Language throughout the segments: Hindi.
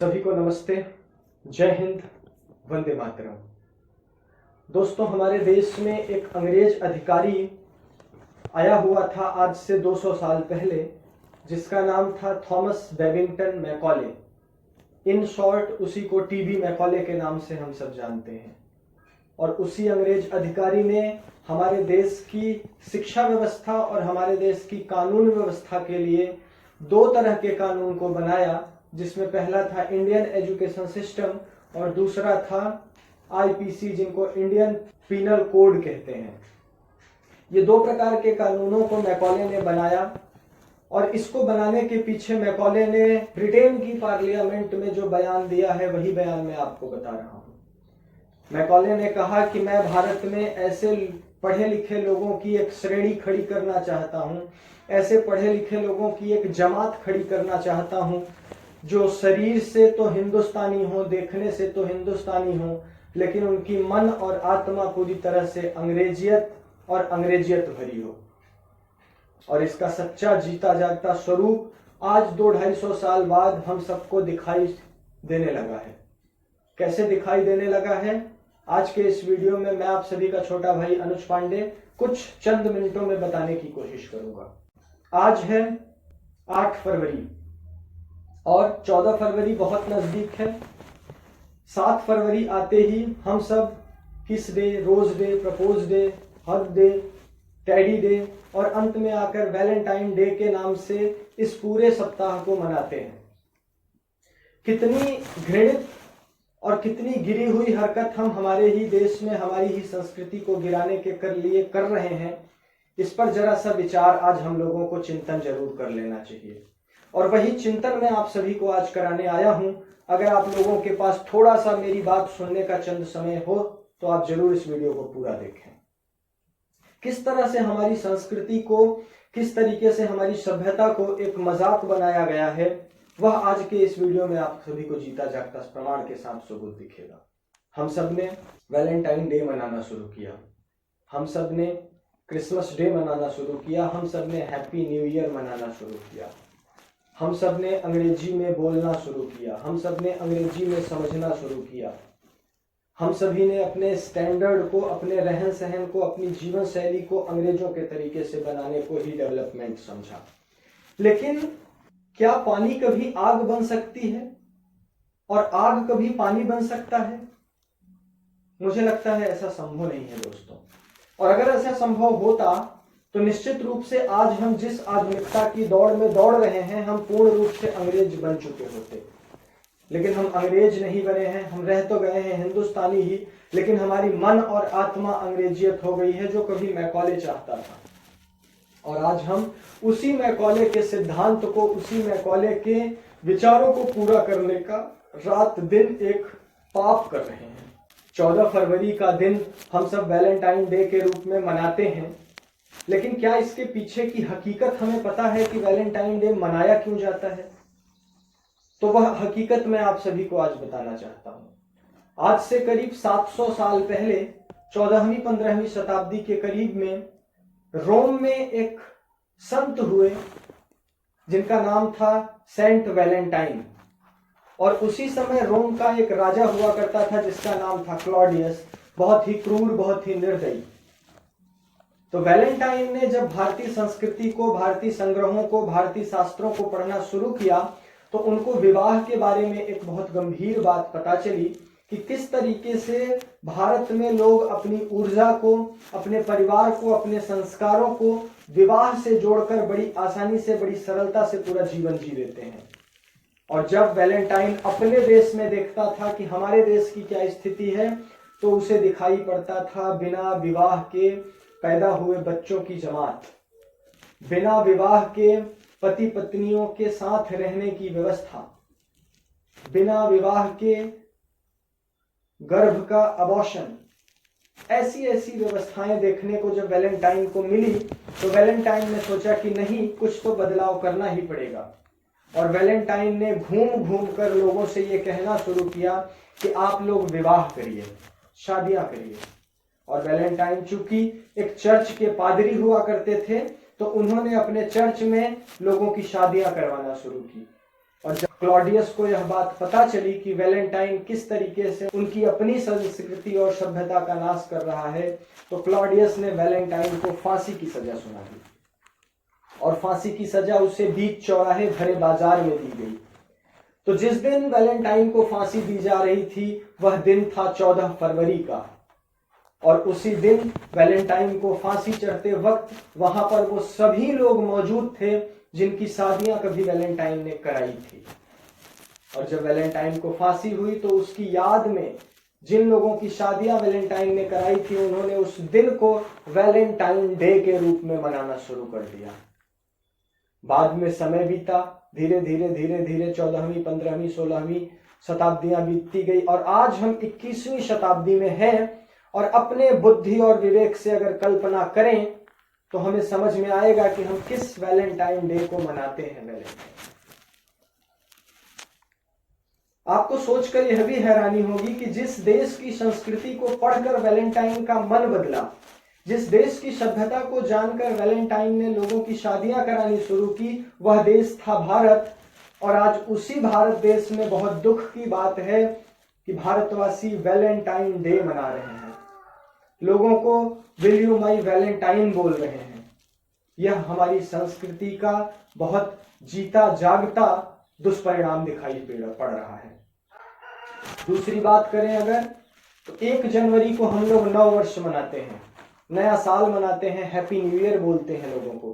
सभी को नमस्ते, जय हिंद, वंदे मातरम। दोस्तों, हमारे देश में एक अंग्रेज अधिकारी आया हुआ था आज से 200 साल पहले, जिसका नाम था Thomas Babington Macaulay. In short उसी को टीबी मैकॉले के नाम से हम सब जानते हैं। और उसी अंग्रेज अधिकारी ने हमारे देश की शिक्षा व्यवस्था और हमारे देश की कानून व्यवस्था के लिए दो तरह के कानून को बनाया, जिसमें पहला था इंडियन एजुकेशन सिस्टम और दूसरा था आईपीसी, जिनको इंडियन पीनल कोड कहते हैं। ये दो प्रकार के कानूनों को मैकॉले ने बनाया और इसको बनाने के पीछे मैकॉले ने ब्रिटेन की पार्लियामेंट में जो बयान दिया है वही बयान मैं आपको बता रहा हूँ। मैकॉले ने कहा कि मैं भारत में ऐसे पढ़े लिखे लोगों की एक श्रेणी खड़ी करना चाहता हूँ, ऐसे पढ़े लिखे लोगों की एक जमात खड़ी करना चाहता हूँ जो शरीर से तो हिंदुस्तानी हो, देखने से तो हिंदुस्तानी हो, लेकिन उनकी मन और आत्मा पूरी तरह से अंग्रेजियत भरी हो। और इसका सच्चा जीता जागता स्वरूप आज 200-250 साल बाद हम सबको दिखाई देने लगा है। कैसे दिखाई देने लगा है? आज के इस वीडियो में मैं आप सभी का छोटा भाई अनुज पांडे कुछ चंद मिनटों में बताने की कोशिश करूंगा। आज है 8 फरवरी और 14 फरवरी बहुत नजदीक है। 7 फरवरी आते ही हम सब kiss day, rose day, propose day, hug day, teddy day और अंत में आकर वैलेंटाइन डे के नाम से इस पूरे सप्ताह को मनाते हैं। कितनी घृणित और कितनी गिरी हुई हरकत हम हमारे ही देश में हमारी ही संस्कृति को गिराने के लिए कर रहे हैं, इस पर जरा सा विचार आज हम लोगों को चिंतन जरूर कर लेना चाहिए। और वही चिंतन मैं आप सभी को आज कराने आया हूं। अगर आप लोगों के पास थोड़ा सा मेरी बात सुनने का चंद समय हो तो आप जरूर इस वीडियो को पूरा देखें। किस तरह से हमारी संस्कृति को, किस तरीके से हमारी सभ्यता को एक मजाक बनाया गया है, वह आज के इस वीडियो में आप सभी को जीता जागता प्रमाण के साथ सबूत दिखेगा। हम सब ने वैलेंटाइन डे मनाना शुरू किया, हम सब ने क्रिसमस डे मनाना शुरू किया, हम सब ने हैप्पी न्यू ईयर मनाना शुरू किया, हम सब ने अंग्रेजी में बोलना शुरू किया, हम सब ने अंग्रेजी में समझना शुरू किया, हम सभी ने अपने स्टैंडर्ड को, अपने रहन सहन को, अपनी जीवन शैली को अंग्रेजों के तरीके से बनाने को ही डेवलपमेंट समझा। लेकिन क्या पानी कभी आग बन सकती है और आग कभी पानी बन सकता है? मुझे लगता है ऐसा संभव नहीं है दोस्तों। और अगर ऐसा संभव होता तो निश्चित रूप से आज हम जिस आधुनिकता की दौड़ में दौड़ रहे हैं, हम पूर्ण रूप से अंग्रेज बन चुके होते। लेकिन हम अंग्रेज नहीं बने हैं, हम रह तो गए हैं हिंदुस्तानी ही, लेकिन हमारी मन और आत्मा अंग्रेजियत हो गई है, जो कभी मैकॉले चाहता था। और आज हम उसी मैकॉले के सिद्धांत को, उसी मैकॉले के विचारों को पूरा करने का रात दिन एक पाप कर रहे हैं। 14 फरवरी का दिन हम सब वैलेंटाइन डे के रूप में मनाते हैं, लेकिन क्या इसके पीछे की हकीकत हमें पता है कि वैलेंटाइन डे मनाया क्यों जाता है? तो वह हकीकत मैं आप सभी को आज बताना चाहता हूं। आज से करीब 700 साल पहले 14वीं-15वीं शताब्दी के करीब में रोम में एक संत हुए जिनका नाम था सेंट वैलेंटाइन। और उसी समय रोम का एक राजा हुआ करता था जिसका नाम था क्लॉडियस, बहुत ही क्रूर, बहुत ही निर्दयी। तो वैलेंटाइन ने जब भारतीय संस्कृति को, भारतीय संग्रहों को, भारतीय शास्त्रों को पढ़ना शुरू किया तो उनको विवाह के बारे में एक बहुत गंभीर बात पता चली कि किस तरीके से भारत में लोग अपनी ऊर्जा को, अपने परिवार को, अपने संस्कारों को विवाह से जोड़कर बड़ी आसानी से, बड़ी सरलता से पूरा जीवन जी लेते हैं। और जब वैलेंटाइन अपने देश में देखता था कि हमारे देश की क्या स्थिति है, तो उसे दिखाई पड़ता था बिना विवाह के पैदा हुए बच्चों की जमात, बिना विवाह के पति पत्नियों के साथ रहने की व्यवस्था, बिना विवाह के गर्भ का अबॉर्शन, ऐसी ऐसी व्यवस्थाएं देखने को जब वैलेंटाइन को मिली तो वैलेंटाइन ने सोचा कि नहीं, कुछ तो बदलाव करना ही पड़ेगा। और वैलेंटाइन ने घूम घूम कर लोगों से ये कहना शुरू किया कि आप लोग विवाह करिए, शादियां करिए। और वैलेंटाइन चूंकि एक चर्च के पादरी हुआ करते थे, तो उन्होंने अपने चर्च में लोगों की शादियां करवाना शुरू की। और जब क्लॉडियस को यह बात पता चली कि वैलेंटाइन किस तरीके से उनकी अपनी संस्कृति और सभ्यता का नाश कर रहा है, तो क्लॉडियस ने वैलेंटाइन को फांसी की सजा सुना दी और फांसी की सजा उसे बीच चौराहे भरे बाजार में दी गई। तो जिस दिन वैलेंटाइन को फांसी दी जा रही थी वह दिन था 14 फरवरी का, और उसी दिन वैलेंटाइन को फांसी चढ़ते वक्त वहां पर वो सभी लोग मौजूद थे जिनकी शादियां कभी वैलेंटाइन ने कराई थी। और जब वैलेंटाइन को फांसी हुई तो उसकी याद में जिन लोगों की शादियां वैलेंटाइन ने कराई थी उन्होंने उस दिन को वैलेंटाइन डे के रूप में मनाना शुरू कर दिया। बाद में समय बीता, धीरे धीरे धीरे धीरे 14वीं 15वीं 16वीं शताब्दियां बीतती गई और आज हम 21वीं शताब्दी में हैं। और अपने बुद्धि और विवेक से अगर कल्पना करें तो हमें समझ में आएगा कि हम किस वैलेंटाइन डे को मनाते हैं। वैलेंटाइन, आपको सोचकर यह भी हैरानी होगी कि जिस देश की संस्कृति को पढ़कर वैलेंटाइन का मन बदला, जिस देश की सभ्यता को जानकर वैलेंटाइन ने लोगों की शादियां करानी शुरू की, वह देश था भारत। और आज उसी भारत देश में बहुत दुख की बात है कि भारतवासी वैलेंटाइन डे मना रहे हैं, लोगों को विल यू माई वैलेंटाइन बोल रहे हैं। यह हमारी संस्कृति का बहुत जीता जागता दुष्परिणाम दिखाई पड़ रहा है। दूसरी बात करें अगर, तो 1 जनवरी को हम लोग नव वर्ष मनाते हैं, नया साल मनाते हैं, हैप्पी न्यू ईयर बोलते हैं लोगों को।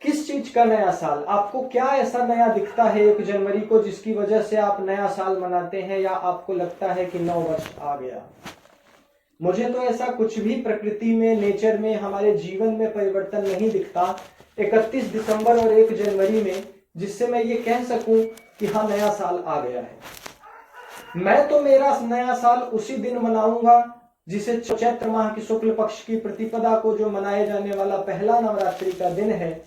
किस चीज का नया साल? आपको क्या ऐसा नया दिखता है 1 जनवरी को जिसकी वजह से आप नया साल मनाते हैं, या आपको लगता है कि नव वर्ष आ गया? मुझे तो ऐसा कुछ भी प्रकृति में, नेचर में, हमारे जीवन में परिवर्तन नहीं दिखता 31 दिसंबर और 1 जनवरी में, जिससे मैं ये कह सकूं कि हाँ नया साल आ गया है। मैं तो मेरा नया साल उसी दिन मनाऊंगा जिसे चैत्र माह की शुक्ल पक्ष की प्रतिपदा को जो मनाए जाने वाला पहला नवरात्रि का दिन है,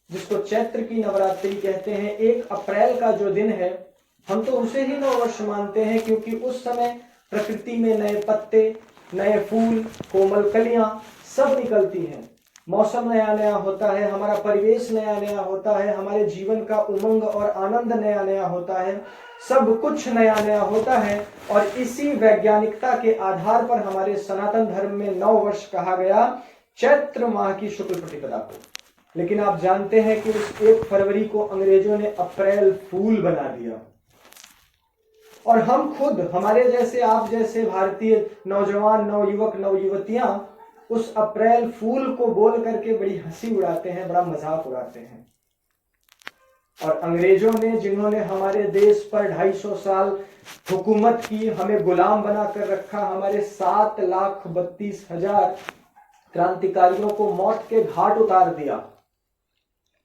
जिसको चैत्र की नवरात्रि कहते हैं, 1 अप्रैल का जो दिन है, हम तो उसे ही नव वर्ष मानते हैं, क्योंकि उस समय प्रकृति में नए पत्ते, नए फूल, कोमल कलियां सब निकलती हैं, मौसम नया नया होता है, हमारा परिवेश नया नया होता है, हमारे जीवन का उमंग और आनंद नया नया होता है, सब कुछ नया नया होता है। और इसी वैज्ञानिकता के आधार पर हमारे सनातन धर्म में नव वर्ष कहा गया चैत्र माह की शुक्ल प्रतिपदा को। लेकिन आप जानते हैं कि उस 1 फरवरी को अंग्रेजों ने अप्रैल फूल बना दिया, और हम खुद, हमारे जैसे, आप जैसे भारतीय नौजवान, नवयुवक, नवयुवतियां उस अप्रैल फूल को बोल करके बड़ी हंसी उड़ाते हैं, बड़ा मजाक उड़ाते हैं। और अंग्रेजों ने, जिन्होंने हमारे देश पर 250 साल हुकूमत की, हमें गुलाम बनाकर रखा, हमारे 7,32,000 क्रांतिकारियों को मौत के घाट उतार दिया,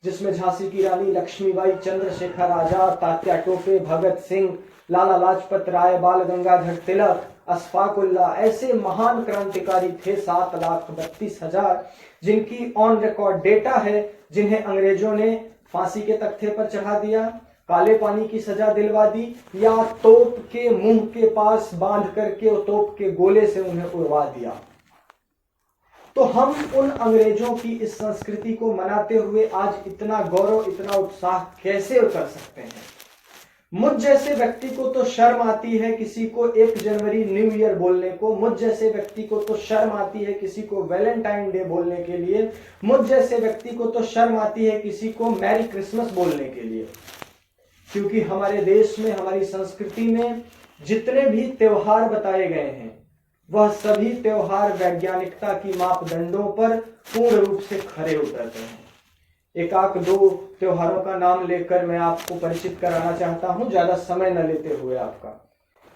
जिसमें झांसी की रानी लक्ष्मीबाई, चंद्रशेखर आजाद, तात्या टोपे, भगत सिंह, लाला लाजपत राय, बाल गंगाधर तिलक, अशफाक उल्लाह, ऐसे महान क्रांतिकारी थे 7,32,000, जिनकी ऑन रिकॉर्ड डेटा है, जिन्हें अंग्रेजों ने फांसी के तख्ते पर चढ़ा दिया, काले पानी की सजा दिलवा दी, या तोप के मुंह के पास बांध करके तोप के गोले से उन्हें उड़वा दिया। तो हम उन अंग्रेजों की इस संस्कृति को मनाते हुए आज इतना गौरव, इतना उत्साह कैसे कर सकते हैं? मुझ जैसे व्यक्ति को तो शर्म आती है किसी को 1 जनवरी न्यू ईयर बोलने को, मुझ जैसे व्यक्ति को तो शर्म आती है किसी को वैलेंटाइन डे बोलने के लिए, मुझ जैसे व्यक्ति को तो शर्म आती है किसी को मैरी क्रिसमस बोलने के लिए। क्योंकि हमारे देश में, हमारी संस्कृति में जितने भी त्योहार बताए गए हैं, वह सभी त्योहार वैज्ञानिकता की मापदंडों पर पूर्ण रूप से खरे उतरते हैं। एक आध 2 त्योहारों का नाम लेकर मैं आपको परिचित कराना चाहता हूं, ज्यादा समय न लेते हुए आपका।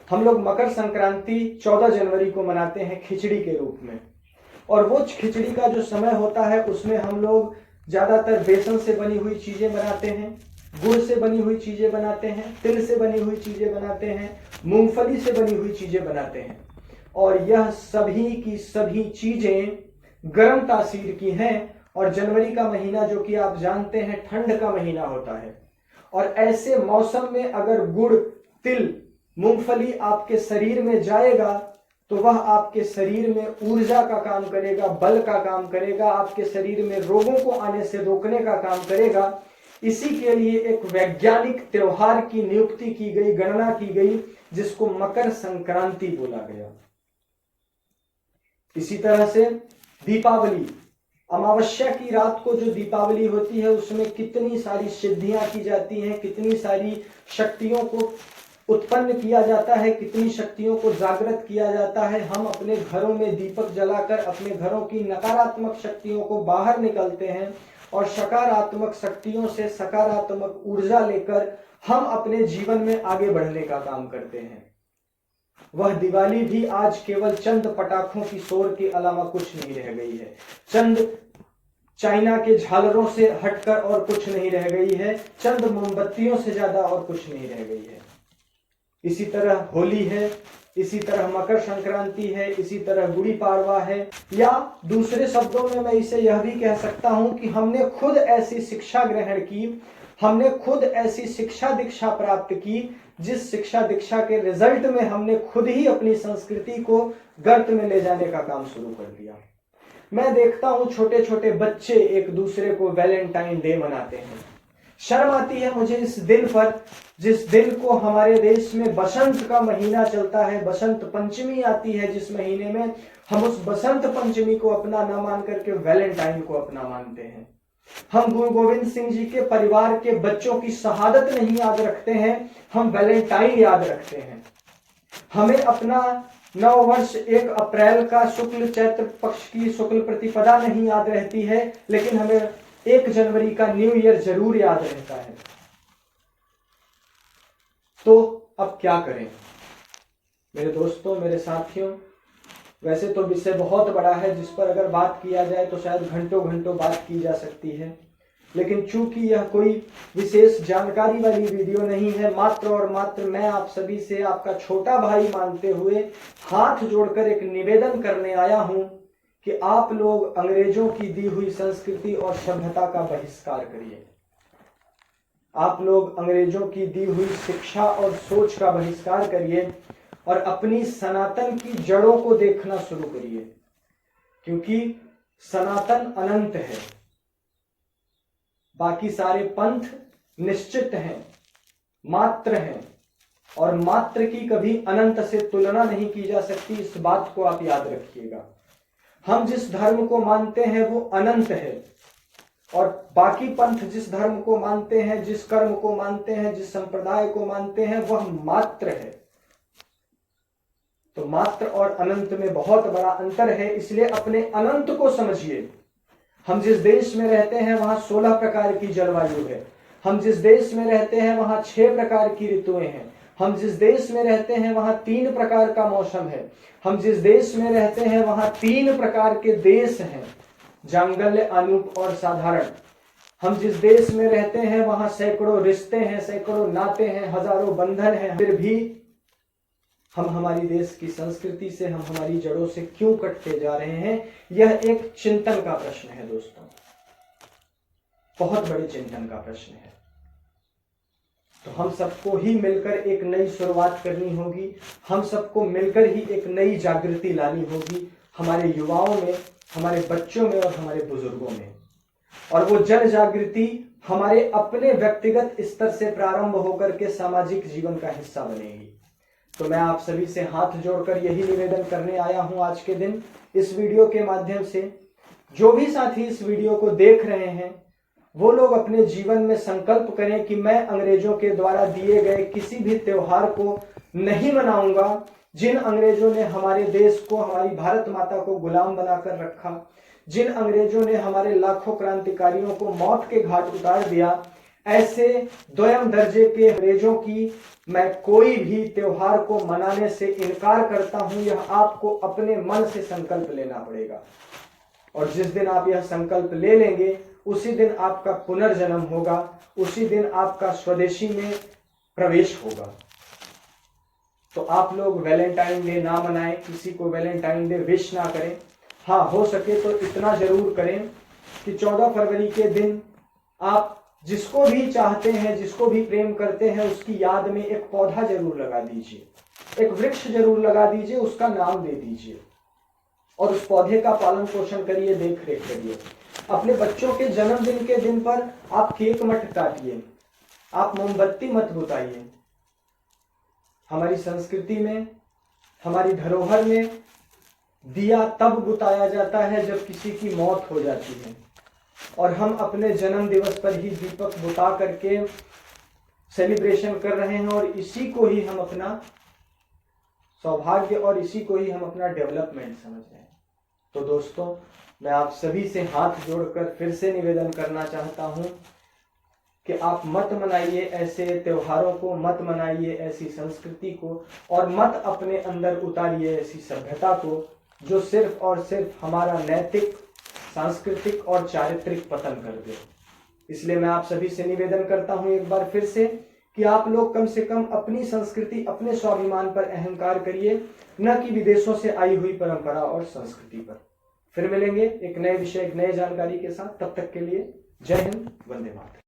हम लोग मकर संक्रांति 14 जनवरी को मनाते हैं खिचड़ी के रूप में, और वो खिचड़ी का जो समय होता है उसमें हम लोग ज्यादातर बेसन से बनी हुई चीजें बनाते हैं, गुड़ से बनी हुई चीजें बनाते हैं, तिल से बनी हुई चीजें बनाते हैं, मूंगफली से बनी हुई चीजें बनाते हैं। और यह सभी की सभी चीजें गर्म तासीर की हैं। और जनवरी का महीना, जो कि आप जानते हैं ठंड का महीना होता है, और ऐसे मौसम में अगर गुड़, तिल, मूंगफली आपके शरीर में जाएगा तो वह आपके शरीर में ऊर्जा का काम करेगा, बल का काम करेगा, आपके शरीर में रोगों को आने से रोकने का काम करेगा। इसी के लिए एक वैज्ञानिक त्योहार की नियुक्ति की गई, गणना की गई, जिसको मकर संक्रांति बोला गया। इसी तरह से दीपावली, अमावस्या की रात को जो दीपावली होती है उसमें कितनी सारी सिद्धियां की जाती हैं, कितनी सारी शक्तियों को उत्पन्न किया जाता है, कितनी शक्तियों को जागृत किया जाता है। हम अपने घरों में दीपक जलाकर अपने घरों की नकारात्मक शक्तियों को बाहर निकलते हैं और सकारात्मक शक्तियों से सकारात्मक ऊर्जा लेकर हम अपने जीवन में आगे बढ़ने का काम करते हैं। वह दिवाली भी आज केवल चंद पटाखों की शोर के अलावा कुछ नहीं रह गई है, चंद चाइना के झालरों से हटकर और कुछ नहीं रह गई है, चंद मोमबत्तियों से ज्यादा और कुछ नहीं रह गई है। इसी तरह होली है, इसी तरह मकर संक्रांति है, इसी तरह गुड़ी पाड़वा है, या दूसरे शब्दों में मैं इसे यह भी कह सकता हूं कि हमने खुद ऐसी शिक्षा ग्रहण की, हमने खुद ऐसी शिक्षा दीक्षा प्राप्त की, जिस शिक्षा दीक्षा के रिजल्ट में हमने खुद ही अपनी संस्कृति को गर्त में ले जाने का काम शुरू कर दिया। मैं देखता हूं छोटे छोटे बच्चे एक दूसरे को वैलेंटाइन डे मनाते हैं। शर्म आती है मुझे इस दिन पर, जिस दिन को हमारे देश में बसंत का महीना चलता है, बसंत पंचमी आती है, जिस महीने में हम उस बसंत पंचमी को अपना न मान करके वैलेंटाइन को अपना मानते हैं। हम गुरु गोविंद सिंह जी के परिवार के बच्चों की शहादत नहीं याद रखते हैं, हम वैलेंटाइन याद रखते हैं। हमें अपना नव वर्ष 1 अप्रैल का शुक्ल चैत्र पक्ष की शुक्ल प्रतिपदा नहीं याद रहती है, लेकिन हमें 1 जनवरी का न्यू ईयर जरूर याद रहता है। तो अब क्या करें मेरे दोस्तों, मेरे साथियों? वैसे तो विषय बहुत बड़ा है, जिस पर अगर बात किया जाए तो शायद घंटों घंटों बात की जा सकती है, लेकिन चूंकि यह कोई विशेष जानकारी वाली वीडियो नहीं है, मात्र और मात्र मैं आप सभी से आपका छोटा भाई मानते हुए हाथ जोड़कर एक निवेदन करने आया हूं कि आप लोग अंग्रेजों की दी हुई संस्कृति और सभ्यता का बहिष्कार करिए। आप लोग अंग्रेजों की दी हुई शिक्षा और सोच का बहिष्कार करिए और अपनी सनातन की जड़ों को देखना शुरू करिए, क्योंकि सनातन अनंत है, बाकी सारे पंथ निश्चित हैं, मात्र हैं, और मात्र की कभी अनंत से तुलना नहीं की जा सकती। इस बात को आप याद रखिएगा। हम जिस धर्म को मानते हैं वो अनंत है, और बाकी पंथ जिस धर्म को मानते हैं, जिस कर्म को मानते हैं, जिस संप्रदाय को मानते हैं, वह मात्र है। तो मात्र और अनंत में बहुत बड़ा अंतर है, इसलिए अपने अनंत को समझिए। हम जिस देश में रहते हैं वहां 16 प्रकार की जलवायु है। हम जिस देश में रहते हैं वहां 6 प्रकार की ऋतुएं हैं। हम जिस देश में रहते हैं वहां 3 प्रकार का मौसम है। हम जिस देश में रहते हैं वहां 3 प्रकार के देश हैं, जांगल्य, अनूप और साधारण। हम जिस देश में रहते हैं वहां सैकड़ों रिश्ते हैं, सैकड़ों नाते हैं, हजारों बंधन हैं, फिर भी हम हमारी देश की संस्कृति से, हम हमारी जड़ों से क्यों कटते जा रहे हैं? यह एक चिंतन का प्रश्न है दोस्तों, बहुत बड़े चिंतन का प्रश्न है। तो हम सबको ही मिलकर एक नई शुरुआत करनी होगी, हम सबको मिलकर ही एक नई जागृति लानी होगी, हमारे युवाओं में, हमारे बच्चों में और हमारे बुजुर्गों में। और वो जन जागृति हमारे अपने व्यक्तिगत स्तर से प्रारंभ होकर के सामाजिक जीवन का हिस्सा बनेगी। तो मैं आप सभी से हाथ जोड़कर यही निवेदन करने आया हूं आज के दिन इस वीडियो के माध्यम से। जो भी साथी इस वीडियो को देख रहे हैं वो लोग अपने जीवन में संकल्प करें कि मैं अंग्रेजों के द्वारा दिए गए किसी भी त्योहार को नहीं मनाऊंगा। जिन अंग्रेजों ने हमारे देश को, हमारी भारत माता को गुलाम बनाकर रखा, जिन अंग्रेजों ने हमारे लाखों क्रांतिकारियों को मौत के घाट उतार दिया, ऐसे द्वयम दर्जे के अंग्रेजों की मैं कोई भी त्योहार को मनाने से इनकार करता हूं। यह आपको अपने मन से संकल्प लेना पड़ेगा, और जिस दिन आप यह संकल्प ले लेंगे उसी दिन आपका पुनर्जन्म होगा, उसी दिन आपका स्वदेशी में प्रवेश होगा। तो आप लोग वैलेंटाइन डे ना मनाएं, किसी को वैलेंटाइन डे विश ना करें। हाँ, हो सके तो इतना जरूर करें कि 14 फरवरी के दिन आप जिसको भी चाहते हैं, जिसको भी प्रेम करते हैं, उसकी याद में एक पौधा जरूर लगा दीजिए, एक वृक्ष जरूर लगा दीजिए, उसका नाम दे दीजिए और उस पौधे का पालन पोषण करिए, देख रेख करिए। अपने बच्चों के जन्मदिन के दिन पर आप केक मत काटिए, आप मोमबत्ती मत बुताइए। हमारी संस्कृति में, हमारी धरोहर में दिया तब बुताया जाता है जब किसी की मौत हो जाती है, और हम अपने जन्म दिवस पर ही दीपक बुता करके सेलिब्रेशन कर रहे हैं, और इसी को ही हम अपना सौभाग्य और इसी को ही हम अपना डेवलपमेंट समझ रहे हैं। तो दोस्तों, मैं आप सभी से हाथ जोड़कर फिर से निवेदन करना चाहता हूं कि आप मत मनाइए ऐसे त्योहारों को, मत मनाइए ऐसी संस्कृति को, और मत अपने अंदर उतारिए ऐसी सभ्यता को जो सिर्फ और सिर्फ हमारा नैतिक, सांस्कृतिक और चारित्रिक पतन कर दे। इसलिए मैं आप सभी से निवेदन करता हूं एक बार फिर से कि आप लोग कम से कम अपनी संस्कृति, अपने स्वाभिमान पर अहंकार करिए, न कि विदेशों से आई हुई परंपरा और संस्कृति पर। फिर मिलेंगे एक नए विषय, एक नए जानकारी के साथ। तब तक के लिए जय हिंद, वंदे मातरम।